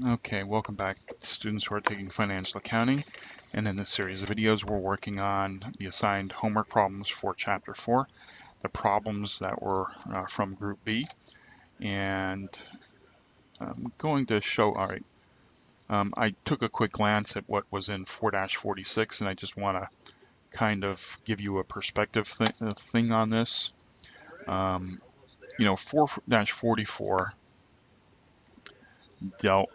Okay, welcome back, students who are taking financial accounting. And in this series of videos, we're working on the assigned homework problems for Chapter 4, the problems that were from Group B. And I'm going to show, all right, I took a quick glance at what was in 4-46, and I just want to kind of give you a perspective thing on this. 4-44 dealt,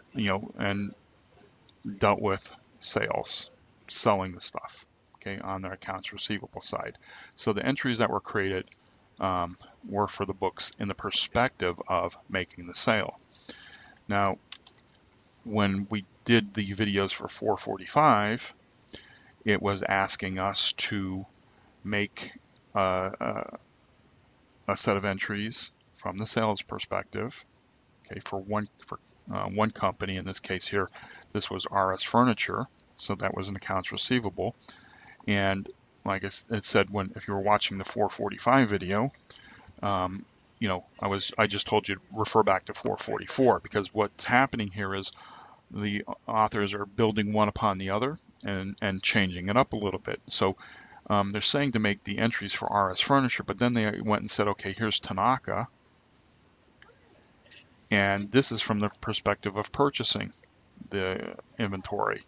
dealt with sales, selling the stuff, okay, on their accounts receivable side. So the entries that were created were for the books in the perspective of making the sale. Now, when we did the videos for 445, it was asking us to make a set of entries from the sales perspective, okay, for one company. In this case here, this was RS Furniture, so that was an accounts receivable. And like it said, if you were watching the 445 video, I just told you to refer back to 444, because what's happening here is the authors are building one upon the other and changing it up a little bit. So they're saying to make the entries for RS Furniture, but then they went and said, okay, here's Tanaka, and this is from the perspective of purchasing the inventory,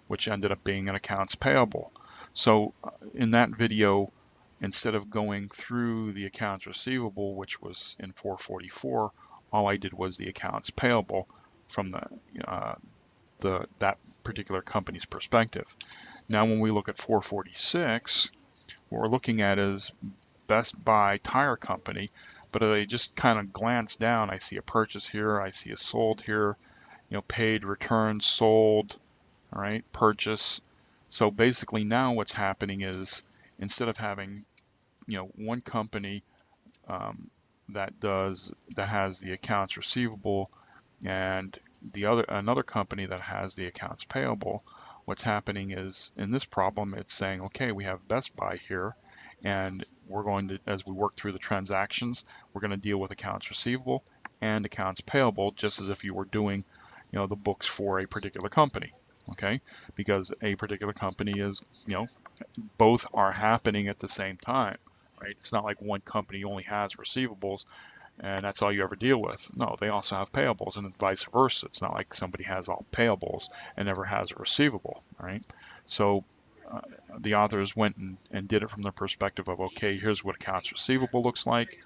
which ended up being an accounts payable. So in that video, instead of going through the accounts receivable, which was in 444, all I did was the accounts payable from that particular company's perspective. Now, when we look at 446, what we're looking at is Best Buy Tire Company, but I just kind of glance down, I see a purchase here, I see a sold here, paid, returned, sold, all right, purchase. So basically now what's happening is, instead of having, one company that has the accounts receivable and another company that has the accounts payable, what's happening is, in this problem, it's saying, okay, we have Best Buy here, and we're going to, as we work through the transactions, we're going to deal with accounts receivable and accounts payable, just as if you were doing, the books for a particular company. Okay, because a particular company is, both are happening at the same time, right? It's not like one company only has receivables and that's all you ever deal with. No, they also have payables, and vice versa. It's not like somebody has all payables and never has a receivable, right? So the authors went and did it from the perspective of, okay, here's what accounts receivable looks like.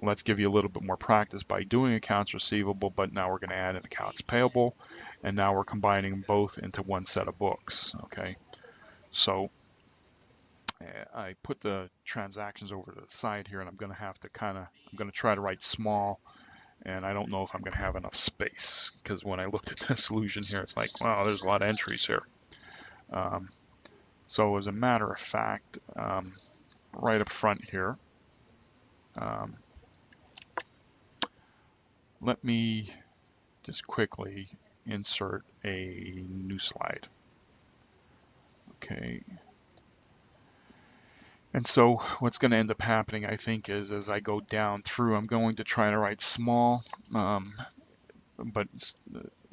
Let's give you a little bit more practice by doing accounts receivable, but now we're going to add an accounts payable, and now we're combining both into one set of books, okay? So I put the transactions over to the side here, and I'm going to try to write small, and I don't know if I'm going to have enough space, because when I looked at the solution here, it's like, wow, there's a lot of entries here. So as a matter of fact, right up front here, let me just quickly insert a new slide. Okay. And so what's going to end up happening, I think, is as I go down through, I'm going to try to write small, but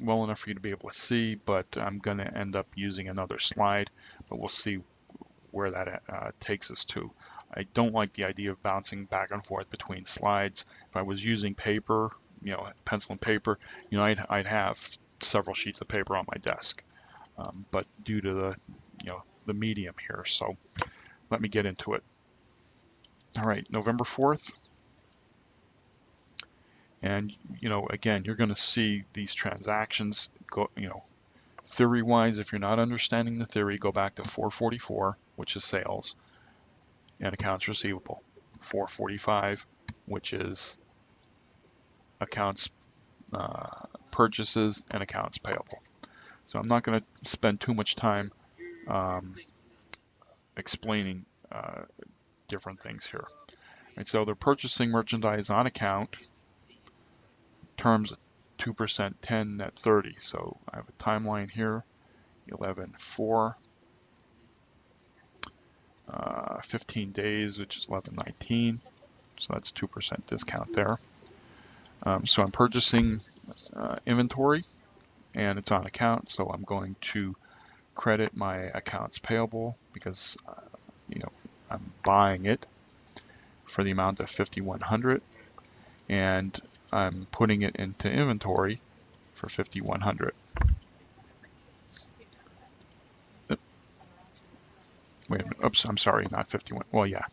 well enough for you to be able to see, but I'm going to end up using another slide, but we'll see where that takes us to. I don't like the idea of bouncing back and forth between slides. If I was using paper, pencil and paper, I'd have several sheets of paper on my desk. But due to the medium here, so let me get into it. All right, November 4th. And, again, you're going to see these transactions go, theory-wise, if you're not understanding the theory, go back to 444, which is sales and accounts receivable. 445, which is accounts purchases and accounts payable. So I'm not going to spend too much time explaining different things here. Right, so they're purchasing merchandise on account, terms 2%, 10, net 30. So I have a timeline here, 11/4, 15 days, which is 11/19. So that's 2% discount there. So I'm purchasing inventory, and it's on account, so I'm going to credit my accounts payable because I'm buying it for the amount of 5,100, and I'm putting it into inventory for 5,100. Wait a minute. Oops, I'm sorry, not 51. Well, yeah,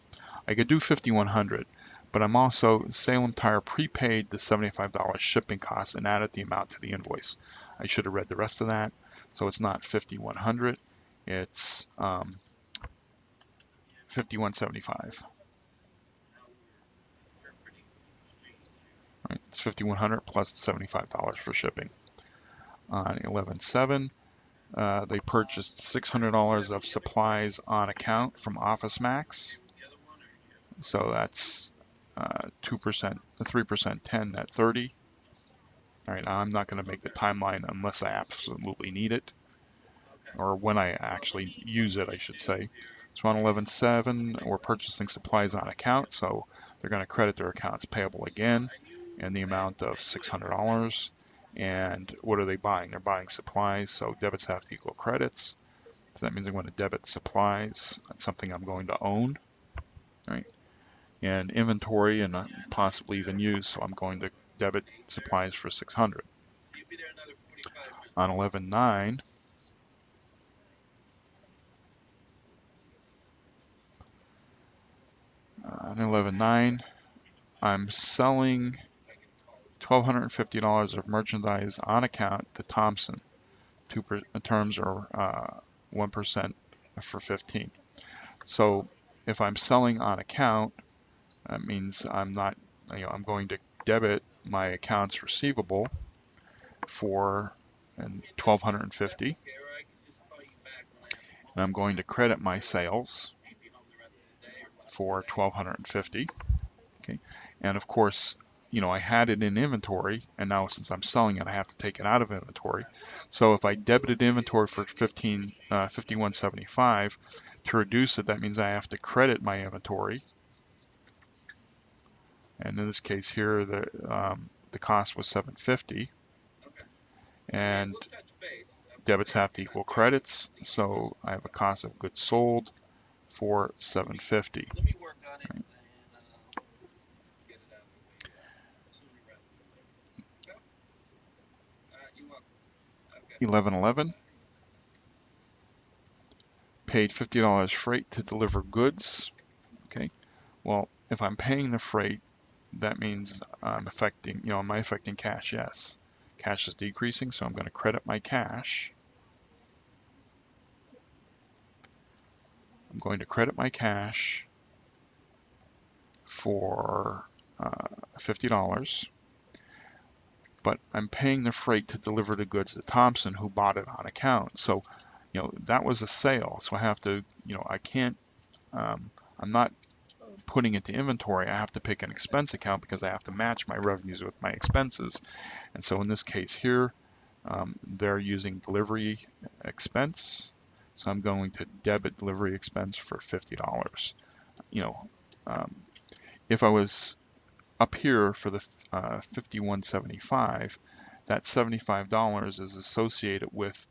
I could do 5,100, but I'm also Salem Tire prepaid the $75 shipping cost and added the amount to the invoice. I should have read the rest of that. So it's not 5,100, it's 5,175. Right? It's 5,100 plus the $75 for shipping. On 11/7, they purchased $600 of supplies on account from Office Max. So that's 2%, 3%, 10 at 30. All right, I'm not going to make the timeline unless I absolutely need it, or when I actually use it, I should say. So on 11/7, we're purchasing supplies on account, so they're going to credit their accounts payable again in the amount of $600. And what are they buying? They're buying supplies, so debits have to equal credits. So that means I'm going to debit supplies. That's something I'm going to own, right? And inventory and possibly even use, so I'm going to debit supplies for 600. On 11/9, I'm selling $1,250 of merchandise on account to Thompson. Terms are 1% for 15. So if I'm selling on account, that means I'm not, I'm going to debit my accounts receivable for $1,250, and I'm going to credit my sales for $1,250. Okay, and of course, I had it in inventory, and now since I'm selling it, I have to take it out of inventory. So if I debited inventory for 51.75 to reduce it, that means I have to credit my inventory. And in this case here, the cost was $750, and debits have to equal credits, so I have a cost of goods sold for $750. Right. 11/11, paid $50 freight to deliver goods. Okay, well, if I'm paying the freight, that means I'm affecting, am I affecting cash? Yes. Cash is decreasing, so I'm going to credit my cash. I'm going to credit my cash for $50, but I'm paying the freight to deliver the goods to Thompson, who bought it on account. So, that was a sale. So I have to, I can't, I'm not putting it to inventory. I have to pick an expense account because I have to match my revenues with my expenses. And so in this case here, they're using delivery expense. So I'm going to debit delivery expense for $50. If I was up here for the 51.75, that $75 is associated with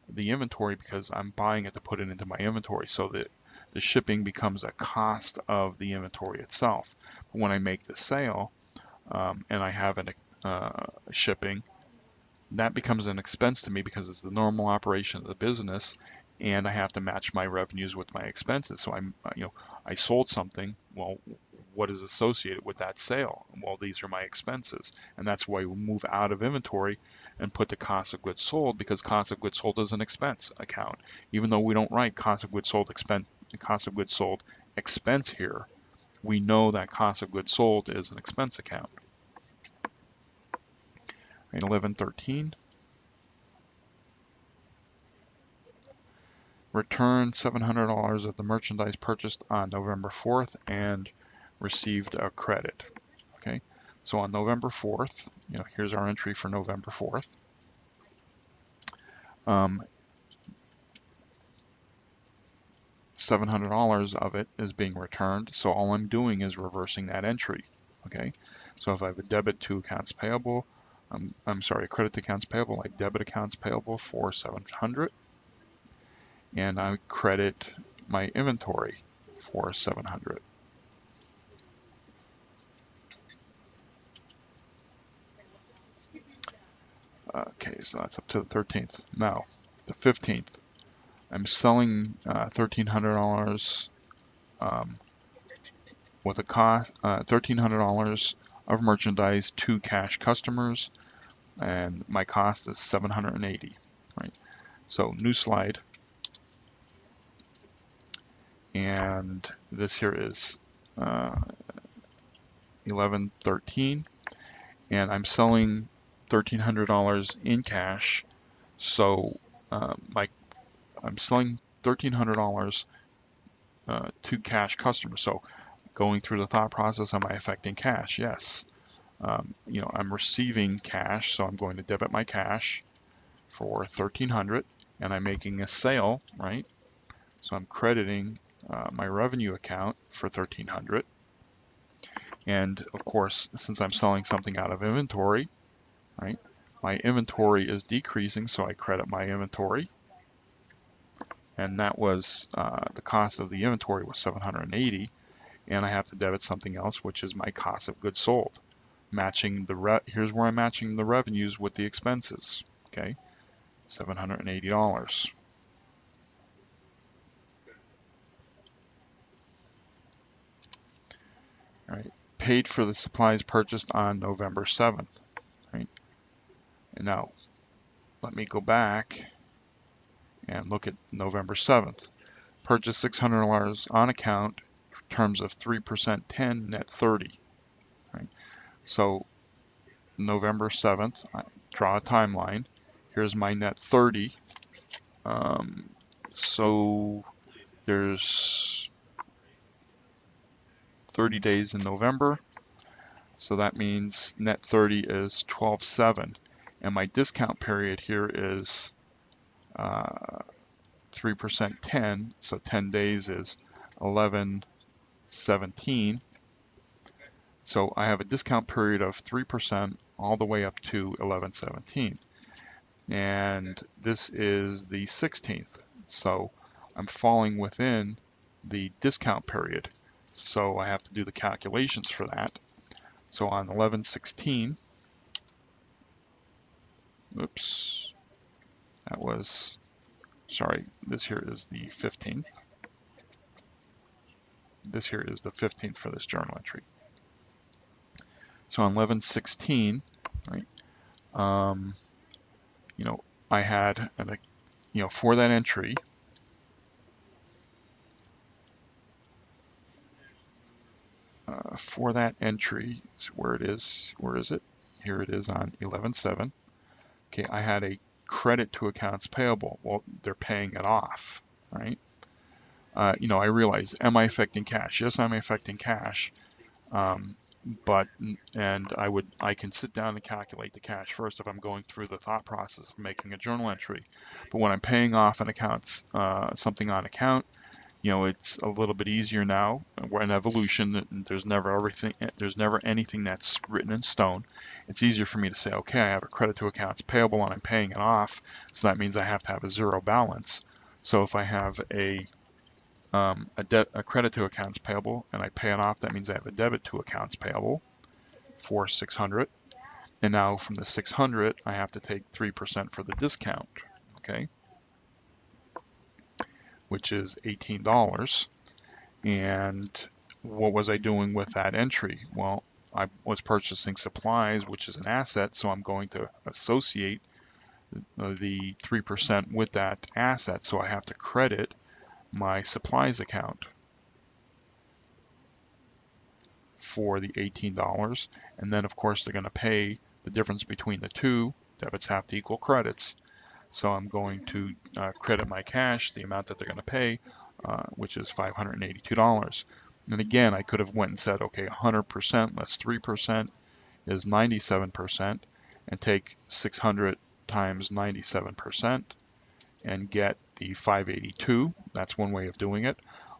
the inventory because I'm buying it to put it into my inventory, so that the shipping becomes a cost of the inventory itself. But when I make the sale and I have shipping, that becomes an expense to me because it's the normal operation of the business, and I have to match my revenues with my expenses. So I sold something. Well, what is associated with that sale? Well, these are my expenses, and that's why we move out of inventory and put the cost of goods sold, because cost of goods sold is an expense account. Even though we don't write cost of goods sold expense here, we know that cost of goods sold is an expense account. 11/13. Returned $700 of the merchandise purchased on November 4th and received a credit. Okay, so on November 4th, here's our entry for November 4th. $700 of it is being returned, so all I'm doing is reversing that entry. Okay, so if I have a debit to accounts payable, I'm sorry, credit to accounts payable. I debit accounts payable for 700, and I credit my inventory for 700. Okay, so that's up to the 13th. Now, the 15th, I'm selling $1,300 with a cost $1,300 of merchandise to cash customers, and my cost is 780. Right. So new slide, and this here is 1113, and I'm selling $1,300 in cash. So I'm selling $1,300 to cash customers. So going through the thought process, am I affecting cash? Yes. I'm receiving cash, so I'm going to debit my cash for 1,300, and I'm making a sale, right? So I'm crediting my revenue account for 1,300. And of course, since I'm selling something out of inventory, right, my inventory is decreasing, so I credit my inventory. And that was the cost of the inventory was 780, and I have to debit something else, which is my cost of goods sold. Matching here's where I'm matching the revenues with the expenses. Okay, $780. All right, paid for the supplies purchased on November 7th. Right, and now let me go back and look at November 7th. Purchased $600 on account, terms of 3%, 10, net 30. Right, so November 7th, I draw a timeline. Here's my net 30. So there's 30 days in November, so that means net 30 is 12/7, and my discount period here is 3% 10, so 10 days is 11/17. So I have a discount period of 3% all the way up to 11/17, and this is the 16th, so I'm falling within the discount period. So I have to do the calculations for that. So on 11/16, oops, that was, sorry, this here is the 15th. This here is the 15th for this journal entry. So on 11/16, right, I had, for that entry, so where is it? Here it is on 11/7. Okay, I had a credit to accounts payable. Well, they're paying it off, right? I realize, am I affecting cash? Yes, I'm affecting cash. I can sit down and calculate the cash first if I'm going through the thought process of making a journal entry. But when I'm paying off an account, something on account, it's a little bit easier now. We're in evolution. There's never anything that's written in stone. It's easier for me to say, okay, I have a credit to accounts payable and I'm paying it off, so that means I have to have a zero balance. So if I have a credit to accounts payable and I pay it off, that means I have a debit to accounts payable for 600. And now from the 600, I have to take 3% for the discount, okay, which is $18. And what was I doing with that entry? Well, I was purchasing supplies, which is an asset, so I'm going to associate the 3% with that asset, so I have to credit my supplies account for the $18, and then of course they're going to pay the difference between the two. Debits have to equal credits, so I'm going to credit my cash, the amount that they're going to pay, which is $582. And again, I could have went and said, okay, 100% less 3% is 97%, and take 600 times 97% and get the 582. That's one way of doing it.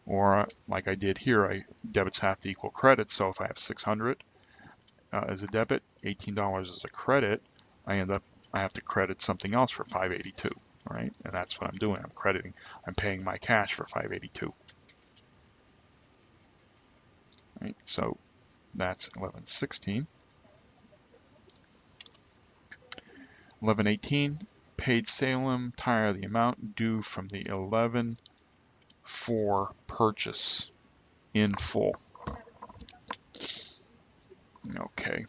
Or like I did here, debits have to equal credits. So if I have 600 as a debit, $18 as a credit, I have to credit something else for 582, right? And that's what I'm doing. I'm paying my cash for 582, right? So that's 1116. 1118, paid Salem tire, the amount due from the 11/4 purchase in full. Okay.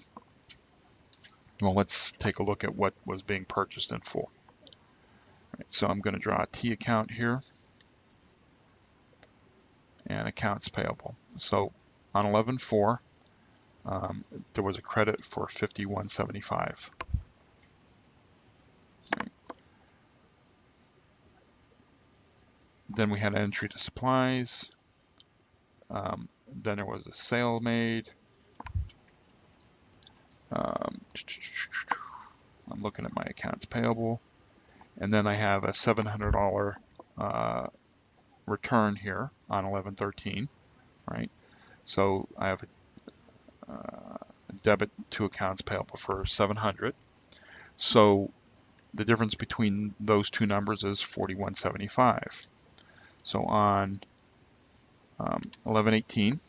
Well, let's take a look at what was being purchased in full. Right, so I'm going to draw a T account here and accounts payable. So on 11/4, there was a credit for 5175. Right. Then we had an entry to supplies. Then there was a sale made. I'm looking at my accounts payable. And then I have a $700 return here on 11/13, right? So I have a debit to accounts payable for 700. So the difference between those two numbers is 4175. So on 11/18,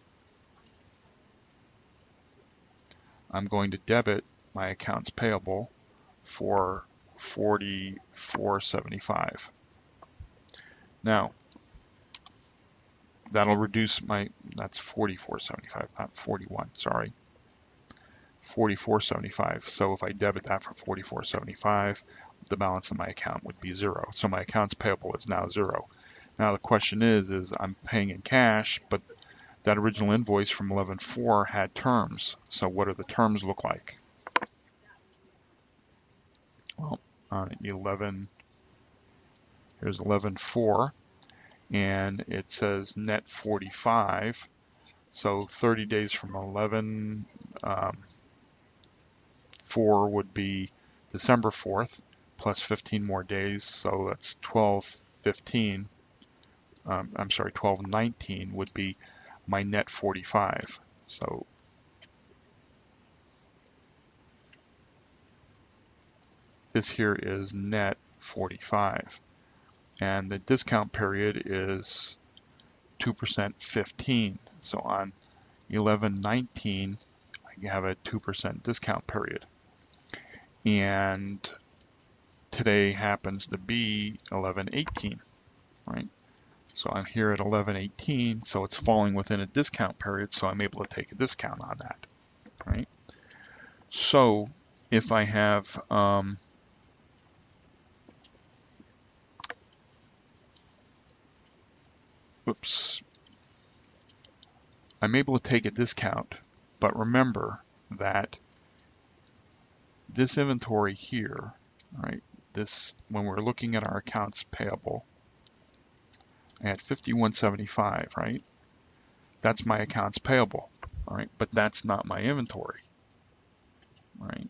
I'm going to debit my accounts payable for 4475. Now, that'll reduce that's 4475, not 41, sorry. 4475. So if I debit that for 4475, the balance in my account would be 0. So my accounts payable is now 0. Now the question is I'm paying in cash, but that original invoice from 11/4 had terms. So what do the terms look like? Well, on 11, here's 11/4, and it says net 45. So 30 days from 11/4 would be December 4th, plus 15 more days, so that's 12/15. I'm sorry, 12/19 would be my net 45. So this here is net 45. And the discount period is 2% 15. So on 11/19, I have a 2% discount period. And today happens to be 11/18, right? So I'm here at 11/18, so it's falling within a discount period, so I'm able to take a discount on that, right? So if I have I'm able to take a discount, but remember that this inventory here, right? This, when we're looking at our accounts payable, I had 5175, right? That's my accounts payable, all right? But that's not my inventory, right?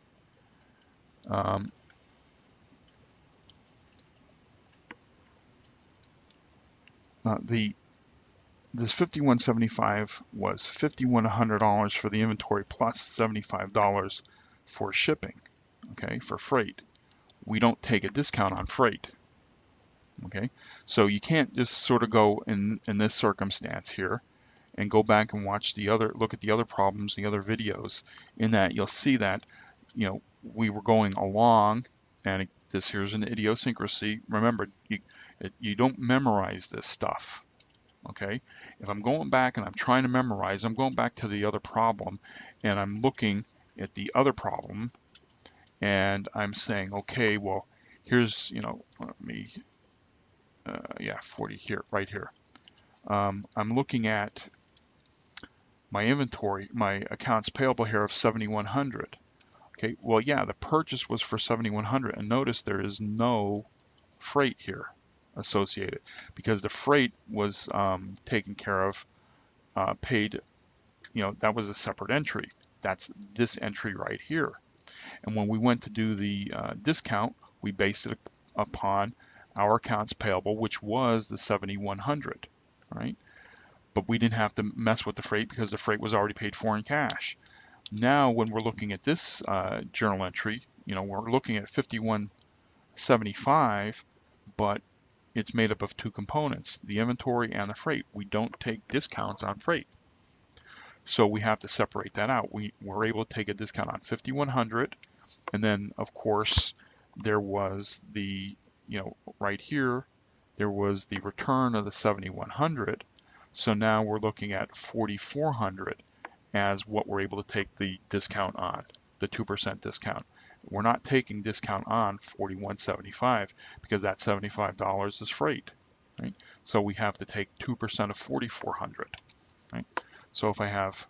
This 5175 was $5,100 for the inventory plus $75 for shipping, okay, for freight. We don't take a discount on freight, okay? So you can't just sort of go in this circumstance here and go back and watch look at the other problems, the other videos. In that, you'll see that, you know, we were going along, and this here's an idiosyncrasy. Remember, you don't memorize this stuff, okay? If I'm going back and I'm trying to memorize, I'm going back to the other problem, and I'm looking at the other problem, and I'm saying, okay, well, here's, you know, let me, yeah, 40 here, right here. I'm looking at my inventory, my accounts payable here of 7,100. Okay, well, yeah, the purchase was for 7,100, and notice there is no freight here associated because the freight was taken care of, paid, you know, that was a separate entry. That's this entry right here. And when we went to do the discount, we based it upon our accounts payable, which was the 7,100, right? But we didn't have to mess with the freight because the freight was already paid for in cash. Now, when we're looking at this journal entry, we're looking at 5175, but it's made up of two components, the inventory and the freight. We don't take discounts on freight. So we have to separate that out. We're able to take a discount on 5100, and then of course there was the, right here, there was the return of the 7100. So now we're looking at 4400 as what we're able to take the discount on, the 2% discount. We're not taking discount on 4175 because that $75 is freight, right? So we have to take 2% of 4400, right? So if I have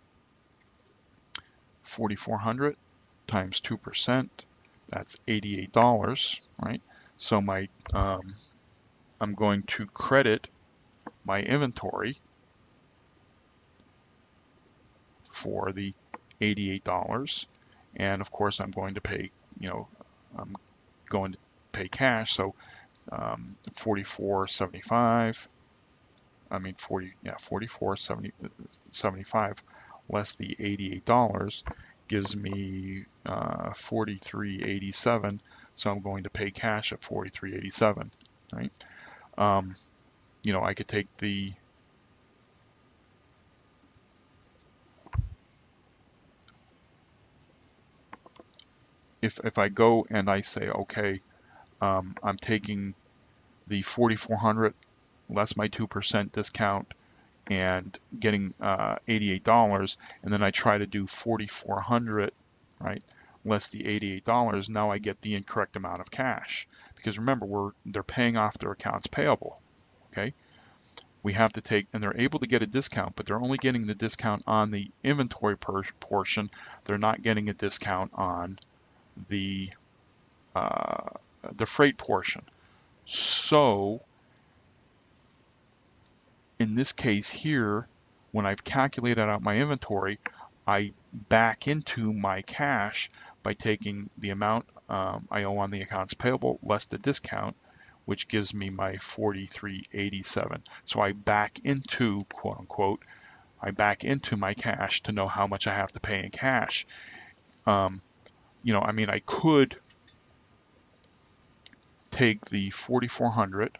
4400 times 2%, that's $88, right? So my I'm going to credit my inventory for the $88, and of course I'm going to pay, I'm going to pay cash, so 44.75, I mean 44.75 less the $88 gives me 43.87, so I'm going to pay cash at 43.87, right? I could take the if I go and I say, okay, I'm taking the 4400 less my 2% discount and getting $88, and then I try to do 4400, right, less the $88, now I get the incorrect amount of cash, because remember, they're paying off their accounts payable, okay? We have to take, and they're able to get a discount, but they're only getting the discount on the inventory portion. They're not getting a discount on the freight portion. So in this case here, when I've calculated out my inventory, I back into my cash by taking the amount I owe on the accounts payable less the discount, which gives me my $43.87. So I back into, quote unquote, I back into my cash to know how much I have to pay in cash. I mean, I could take the 4400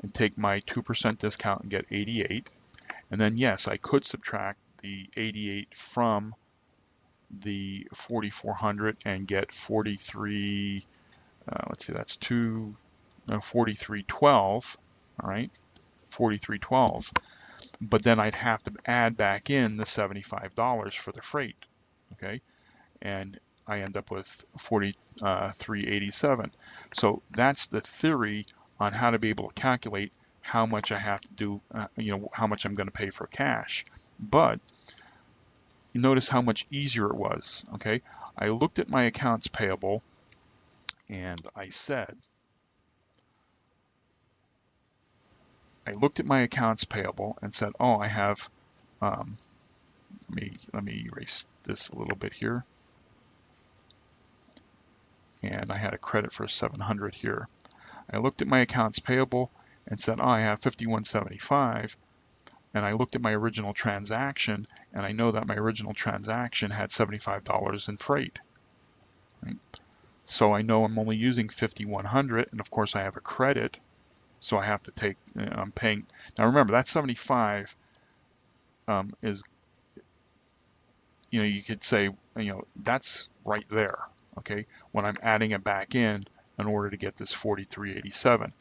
and take my 2% discount and get 88. And then yes, I could subtract the 88 from the 4400 and get 43, let's see, that's 4312, all right, 4312. But then I'd have to add back in the $75 for the freight, okay? And I end up with 43.87. So that's the theory on how to be able to calculate how much I have to do, how much I'm going to pay for cash. But you notice how much easier it was, okay? I looked at my accounts payable and I said, oh, I have, let me erase this a little bit here. And I had a credit for 700 here. I looked at my accounts payable and said, oh, I have 5175. And I looked at my original transaction, and I know that my original transaction had $75 in freight. Right? So I know I'm only using 5100, and of course I have a credit, so I have to take, I'm paying. Now remember, that 75 is, you could say, that's right there, okay, when I'm adding it back in order to get this 43.87.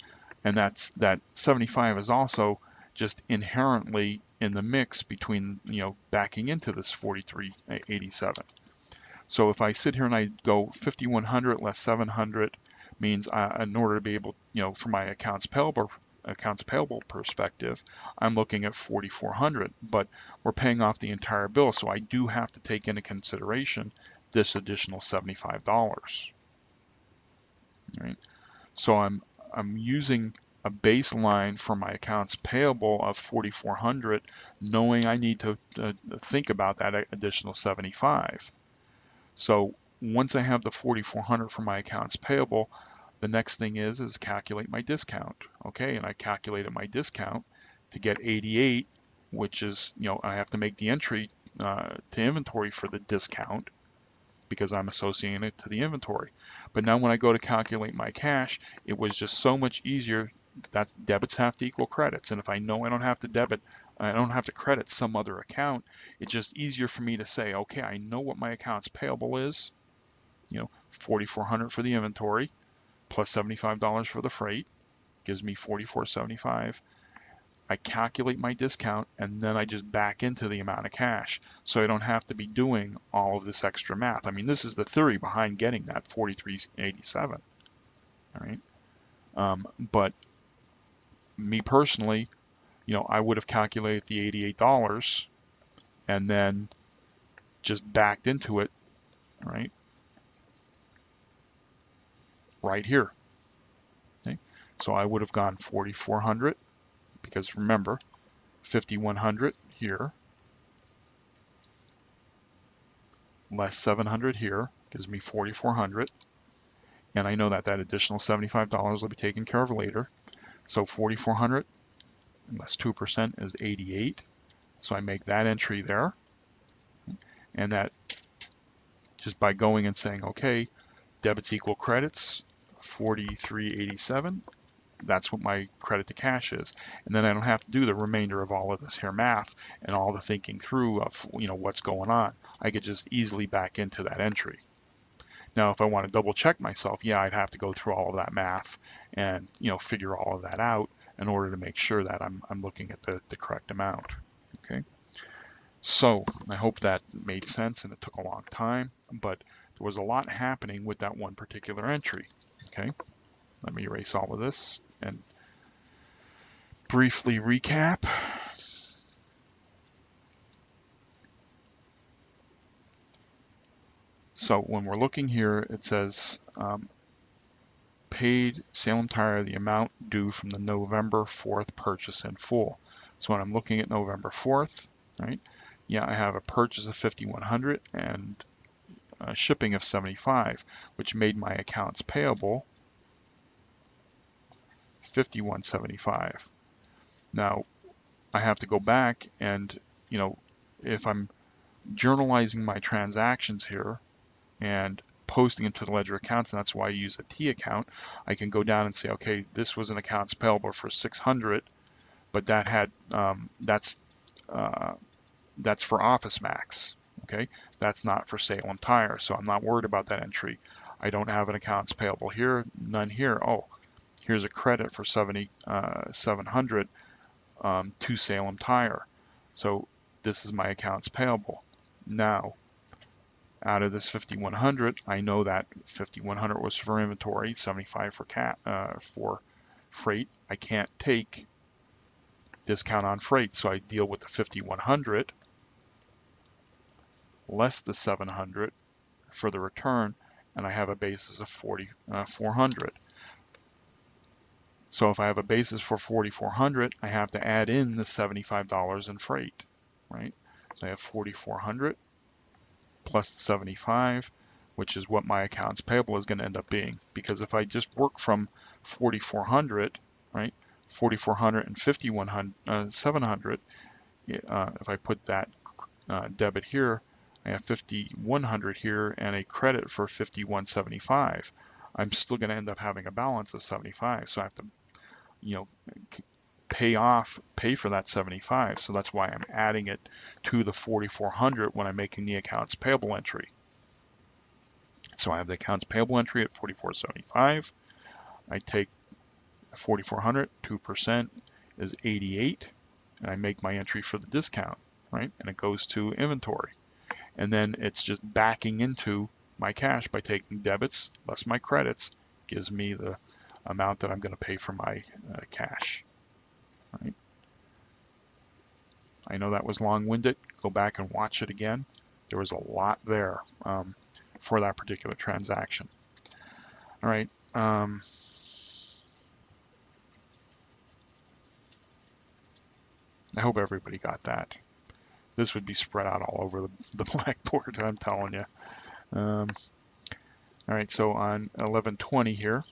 And that 75 is also just inherently in the mix between, backing into this 43.87. So if I sit here and I go 5100 less 700 means in order to be able, from my accounts payable perspective, I'm looking at 4400, but we're paying off the entire bill, so I do have to take into consideration this additional $75. Right? So I'm using a baseline for my accounts payable of 4400, knowing I need to think about that additional 75. So once I have the 4400 for my accounts payable, the next thing is calculate my discount. Okay, and I calculated my discount to get 88, which is, I have to make the entry to inventory for the discount. because I'm associating it to the inventory. But now when I go to calculate my cash, it was just so much easier. That's debits have to equal credits, and if I know I don't have to credit some other account, it's just easier for me to say, okay, I know what my accounts payable is, 4,400 for the inventory plus $75 for the freight gives me $44.75. I calculate my discount, and then I just back into the amount of cash, so I don't have to be doing all of this extra math. I mean, this is the theory behind getting that $43.87. All right, but me personally, I would have calculated the $88 and then just backed into it, right here. Okay, so I would have gone 4,400 because remember, 5,100 here less 700 here gives me 4,400, and I know that that additional $75 will be taken care of later. So 4,400 less 2% is 88. So I make that entry there, and that just by going and saying, okay, debits equal credits, 43.87. That's what my credit to cash is, and then I don't have to do the remainder of all of this here math and all the thinking through of what's going on. I could just easily back into that entry. Now, if I want to double check myself, yeah, I'd have to go through all of that math and figure all of that out in order to make sure that I'm looking at the correct amount. Okay, so I hope that made sense, and it took a long time, but there was a lot happening with that one particular entry. Okay, let me erase all of this and briefly recap. So when we're looking here, it says paid Salem Tire the amount due from the November 4th purchase in full. So when I'm looking at November 4th, right? Yeah, I have a purchase of 5,100 and shipping of 75, which made my accounts payable 51.75. Now I have to go back and if I'm journalizing my transactions here and posting into the ledger accounts, and that's why I use a T account, I can go down and say, okay, this was an accounts payable for 600, but that had that's for Office Max. Okay, that's not for Salem Tire, so I'm not worried about that entry. I don't have an accounts payable here, none here. Oh, here's a credit for 700 to Salem Tire, so this is my accounts payable. Now, out of this 5,100, I know that 5,100 was for inventory, 75 for freight. I can't take discount on freight, so I deal with the 5,100 less the 700 for the return, and I have a basis of 4,400. So if I have a basis for 4,400, I have to add in the $75 in freight, right? So I have 4,400 plus the 75, which is what my accounts payable is going to end up being. Because if I just work from 4,400, right, 4,400 and 5,100, 700, if I put that debit here, I have 5,100 here and a credit for 5,175. I'm still going to end up having a balance of 75, so I have to, pay for that 75. So that's why I'm adding it to the 4,400 when I'm making the accounts payable entry. So I have the accounts payable entry at 4,475. I take 4,400, 2% is 88, and I make my entry for the discount, right? And it goes to inventory. And then it's just backing into my cash by taking debits less my credits, gives me the amount that I'm going to pay for my cash. Right? I know that was long-winded. Go back and watch it again. There was a lot there for that particular transaction. All right. I hope everybody got that. This would be spread out all over the blackboard, I'm telling you. All right, so on 11/20 here,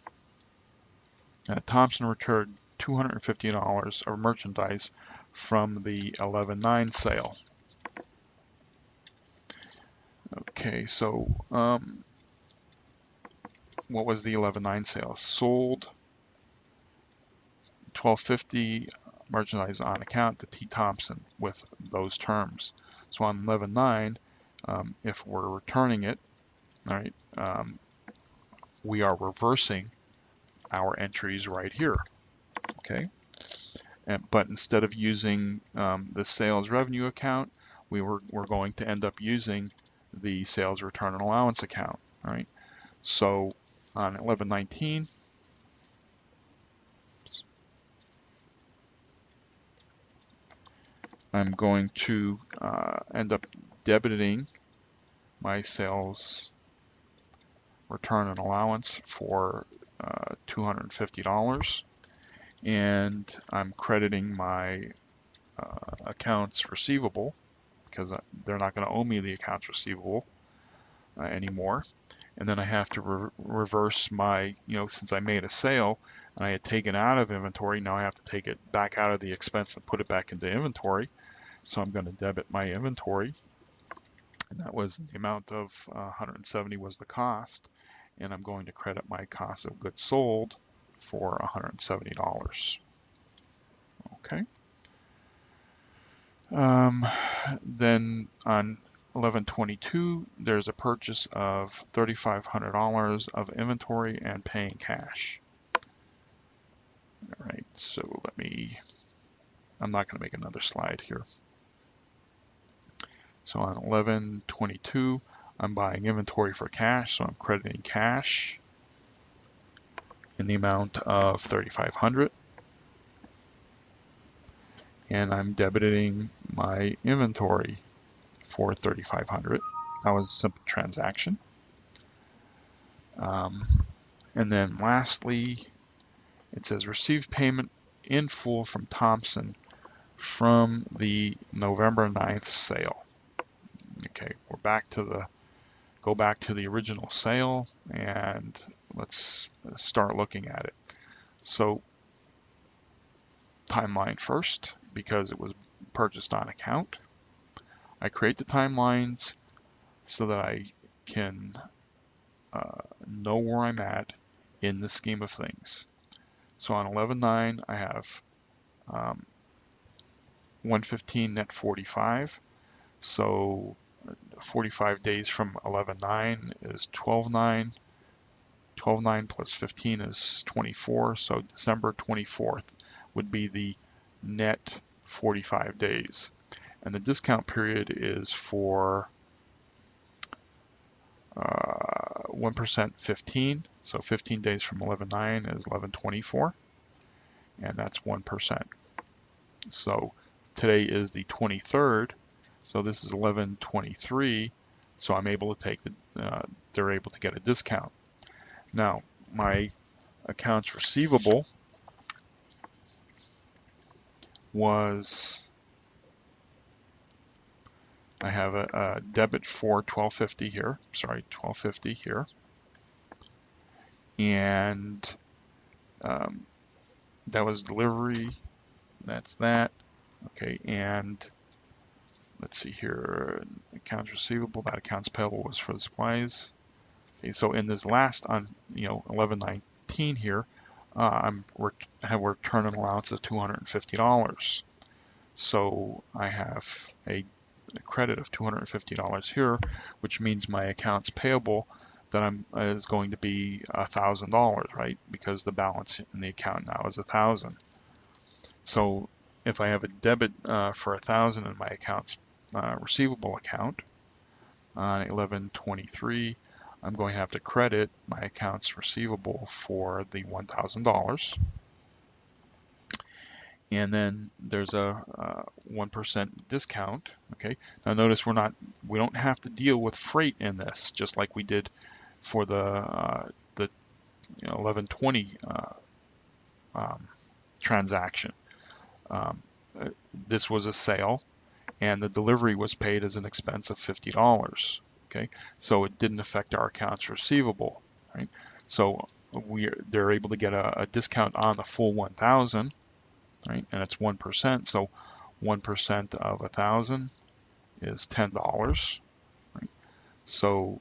Thompson returned $250 of merchandise from the 11/9 sale. Okay, so what was the 11.9 sales? Sold $12.50 merchandise on account to T. Thompson with those terms. So on 11.9, if we're returning it, all right, we are reversing our entries right here. Okay, but instead of using the sales revenue account, we're going to end up using the sales return and allowance account. All right, so on 11.19, I'm going to end up debiting my sales return and allowance for $250, and I'm crediting my accounts receivable because they're not going to owe me the accounts receivable anymore. And then I have to reverse my, since I made a sale and I had taken out of inventory, now I have to take it back out of the expense and put it back into inventory. So I'm going to debit my inventory, and that was the amount of 170 was the cost, and I'm going to credit my cost of goods sold for $170. Okay. Then on 11/22, there's a purchase of $3,500 of inventory and paying cash. All right, so I'm not going to make another slide here. So on 11/22, I'm buying inventory for cash, so I'm crediting cash in the amount of $3,500, and I'm debiting my inventory for $3,500. That was a simple transaction. And then lastly, it says received payment in full from Thompson from the November 9th sale. Okay, we're go back to the original sale, and let's start looking at it. So timeline first, because it was purchased on account. I create the timelines so that I can know where I'm at in the scheme of things. So on 11/9, I have 115 net 45. So 45 days from 11/9 is 12/9. 12/9 plus 15 is 24. So December 24th would be the net 45 days. And the discount period is for 1% 15. So 15 days from 11/9 is 11/24. And that's 1%. So today is the 23rd. So this is 11/23. So I'm able to take they're able to get a discount. Now, my accounts receivable was, I have a debit for $12.50 here, sorry, $12.50 here, and that was delivery, that's that, okay, and let's see here, accounts receivable, that accounts payable was for the supplies. Okay, so in this last, on 11/19 here, I have a return and allowance of $250. So I have a credit of $250 here, which means my accounts payable that is going to be $1,000, right? Because the balance in the account now is 1,000. So if I have a debit for 1,000 in my accounts receivable account on 11/23, I'm going to have to credit my accounts receivable for the $1,000. And then there's a 1% discount. Okay. Now notice we don't have to deal with freight in this, just like we did for the 11/20 transaction. This was a sale, and the delivery was paid as an expense of $50. Okay, so it didn't affect our accounts receivable. Right, so they're able to get a discount on the full 1,000. Right, and it's 1%. So 1% of 1,000 is $10. Right? So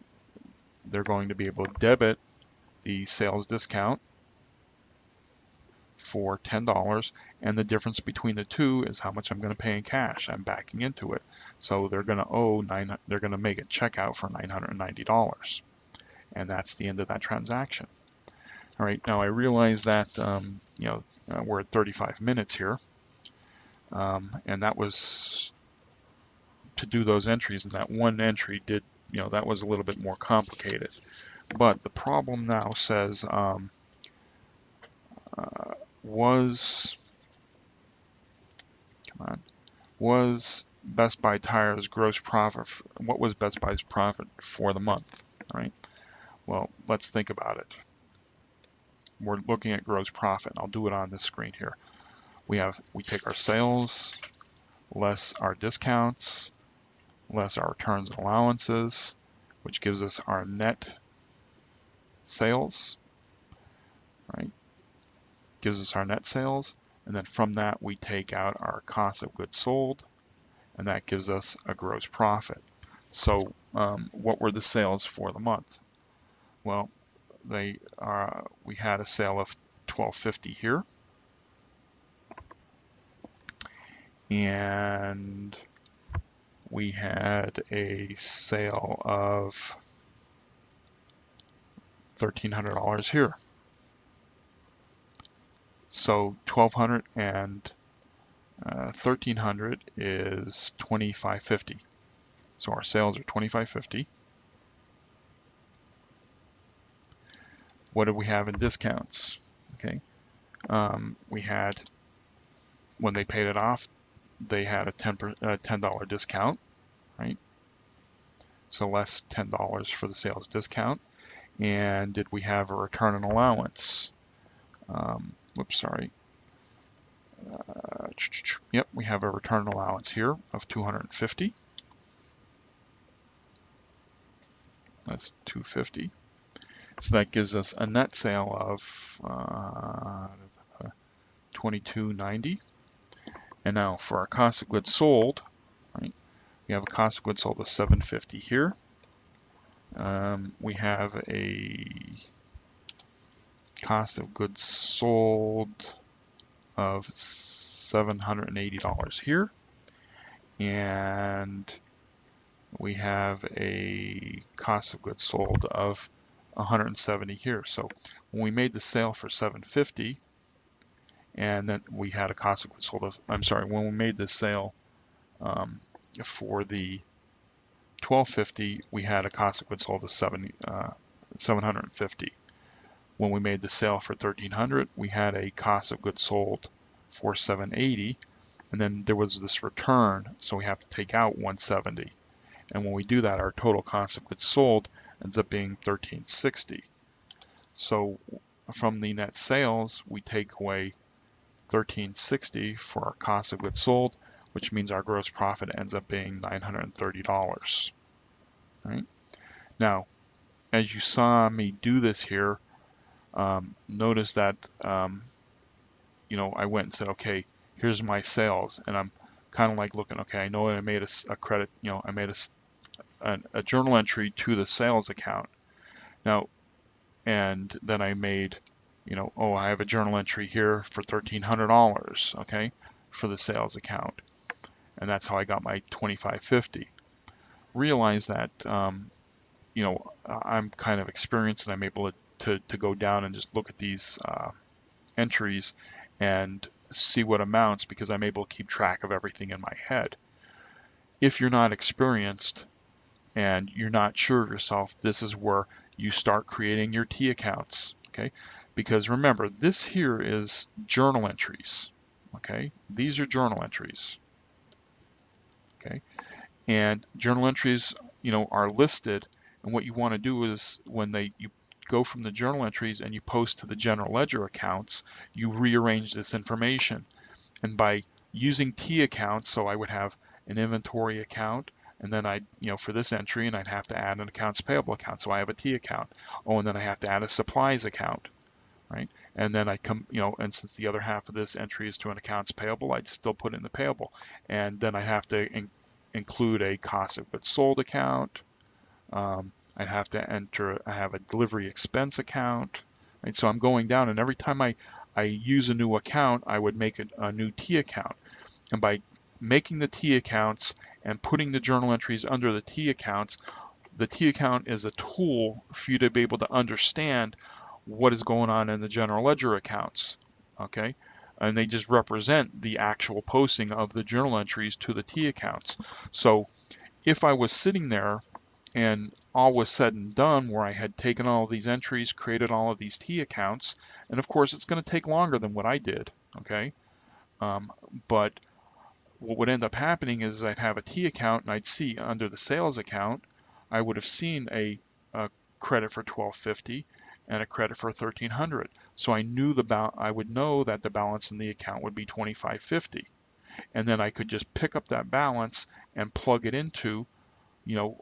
they're going to be able to debit the sales discount for $10, and the difference between the two is how much I'm going to pay in cash. I'm backing into it. So they're going to they're going to make a checkout for $990, and that's the end of that transaction. All right, now I realize that we're at 35 minutes here, and that was to do those entries, and that one entry did, that was a little bit more complicated. But the problem now says was Best Buy Tires gross profit, what was Best Buy's profit for the month, right? Well, let's think about it. We're looking at gross profit. I'll do it on this screen here. We take our sales, less our discounts, less our returns and allowances, which gives us our net sales, right? Gives us our net sales, and then from that we take out our cost of goods sold, and that gives us a gross profit. So what were the sales for the month? Well, we had a sale of $12.50 here, and we had a sale of $1,300 here. So $1,200 and $1,300 is $2,550. So our sales are $2,550. What do we have in discounts? Okay, we had, when they paid it off, they had a $10 discount, right? So less $10 for the sales discount. And did we have a return and allowance? Whoops, sorry. Yep, we have a return allowance here of $250. That's $250. So that gives us a net sale of $22.90. And now for our cost of goods sold, right? We have a cost of goods sold of $750 here. We have a cost of goods sold of $780 here, and we have a cost of goods sold of $170 here. So when we made the sale for $750, and then we had a cost of goods sold of, when we made the sale for the $1,250, we had a cost of goods sold of $750. When we made the sale for $1,300, we had a cost of goods sold for $780, and then there was this return, so we have to take out $170. And when we do that, our total cost of goods sold ends up being $1,360. So from the net sales, we take away $1,360 for our cost of goods sold, which means our gross profit ends up being $930. Right? Now, as you saw me do this here, notice that I went and said, okay, here's my sales, and I'm kind of like looking, okay, I know I made a credit, I made a journal entry to the sales account. Now, and then I made, I have a journal entry here for $1,300, okay, for the sales account, and that's how I got my $2,550. Realize that, I'm kind of experienced, and I'm able to go down and just look at these entries and see what amounts, because I'm able to keep track of everything in my head. If you're not experienced and you're not sure of yourself, this is where you start creating your T accounts, okay? Because remember, this here is journal entries, okay? These are journal entries, okay? And journal entries, are listed, and what you want to do is when you go from the journal entries and you post to the general ledger accounts, you rearrange this information. And by using T accounts, so I would have an inventory account, and then for this entry, and I'd have to add an accounts payable account, so I have a T account. Oh, and then I have to add a supplies account, right? And then I come, and since the other half of this entry is to an accounts payable, I'd still put it in the payable. And then I have to include a cost of goods sold account, I'd have to enter, I have a delivery expense account, right? So I'm going down, and every time I use a new account, I would make a new T account. And by making the T accounts and putting the journal entries under the T accounts, the T account is a tool for you to be able to understand what is going on in the general ledger accounts, okay? And they just represent the actual posting of the journal entries to the T accounts. So if I was sitting there and all was said and done, where I had taken all of these entries, created all of these T accounts, and of course it's going to take longer than what I did, okay? But what would end up happening is I'd have a T account, and I'd see under the sales account, I would have seen a credit for $12.50 and a credit for $1,300. So I knew I would know that the balance in the account would be $25.50, and then I could just pick up that balance and plug it into,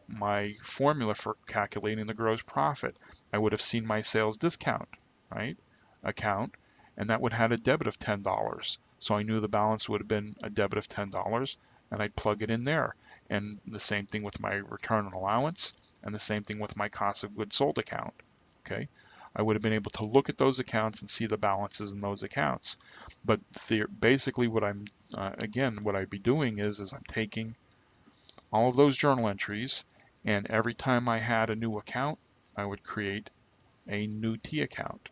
my formula for calculating the gross profit. I would have seen my sales discount, right, account, and that would have had a debit of $10. So I knew the balance would have been a debit of $10, and I'd plug it in there. And the same thing with my return on allowance, and the same thing with my cost of goods sold account. Okay, I would have been able to look at those accounts and see the balances in those accounts. But basically, what I'd be doing is I'm taking all of those journal entries, and every time I had a new account, I would create a new T account.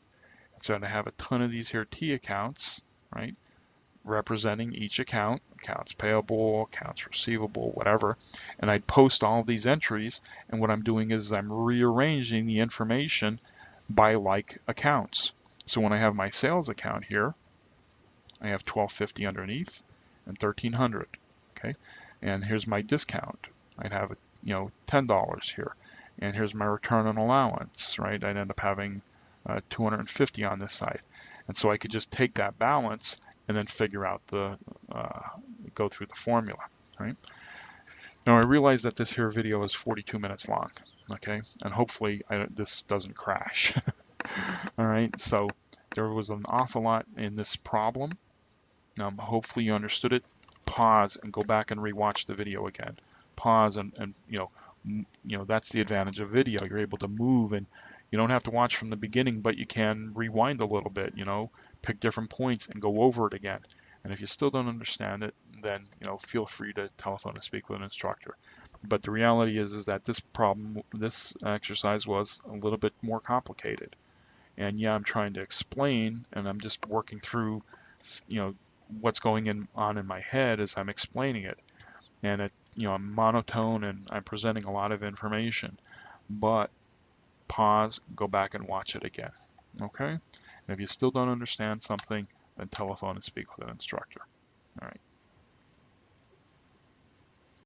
So I'd have a ton of these here T accounts, right, representing each account, accounts payable, accounts receivable, whatever, and I'd post all of these entries, and what I'm doing is I'm rearranging the information by like accounts. So when I have my sales account here, I have $12.50 underneath and $1,300, okay? And here's my discount. I'd have, $10 here. And here's my return on allowance, right? I'd end up having $250 on this side. And so I could just take that balance and then figure out go through the formula, right? Now I realize that this here video is 42 minutes long, okay? And hopefully this doesn't crash. All right, so there was an awful lot in this problem. Hopefully you understood it. Pause and go back and rewatch the video again. Pause and that's the advantage of video. You're able to move, and you don't have to watch from the beginning, but you can rewind a little bit, pick different points and go over it again. And if you still don't understand it, then feel free to telephone and speak with an instructor. But the reality is that this exercise was a little bit more complicated. And yeah, I'm trying to explain, and I'm just working through, what's going on in my head as I'm explaining it. And I'm monotone and I'm presenting a lot of information. But pause, go back and watch it again. Okay? And if you still don't understand something, then telephone and speak with an instructor. All right.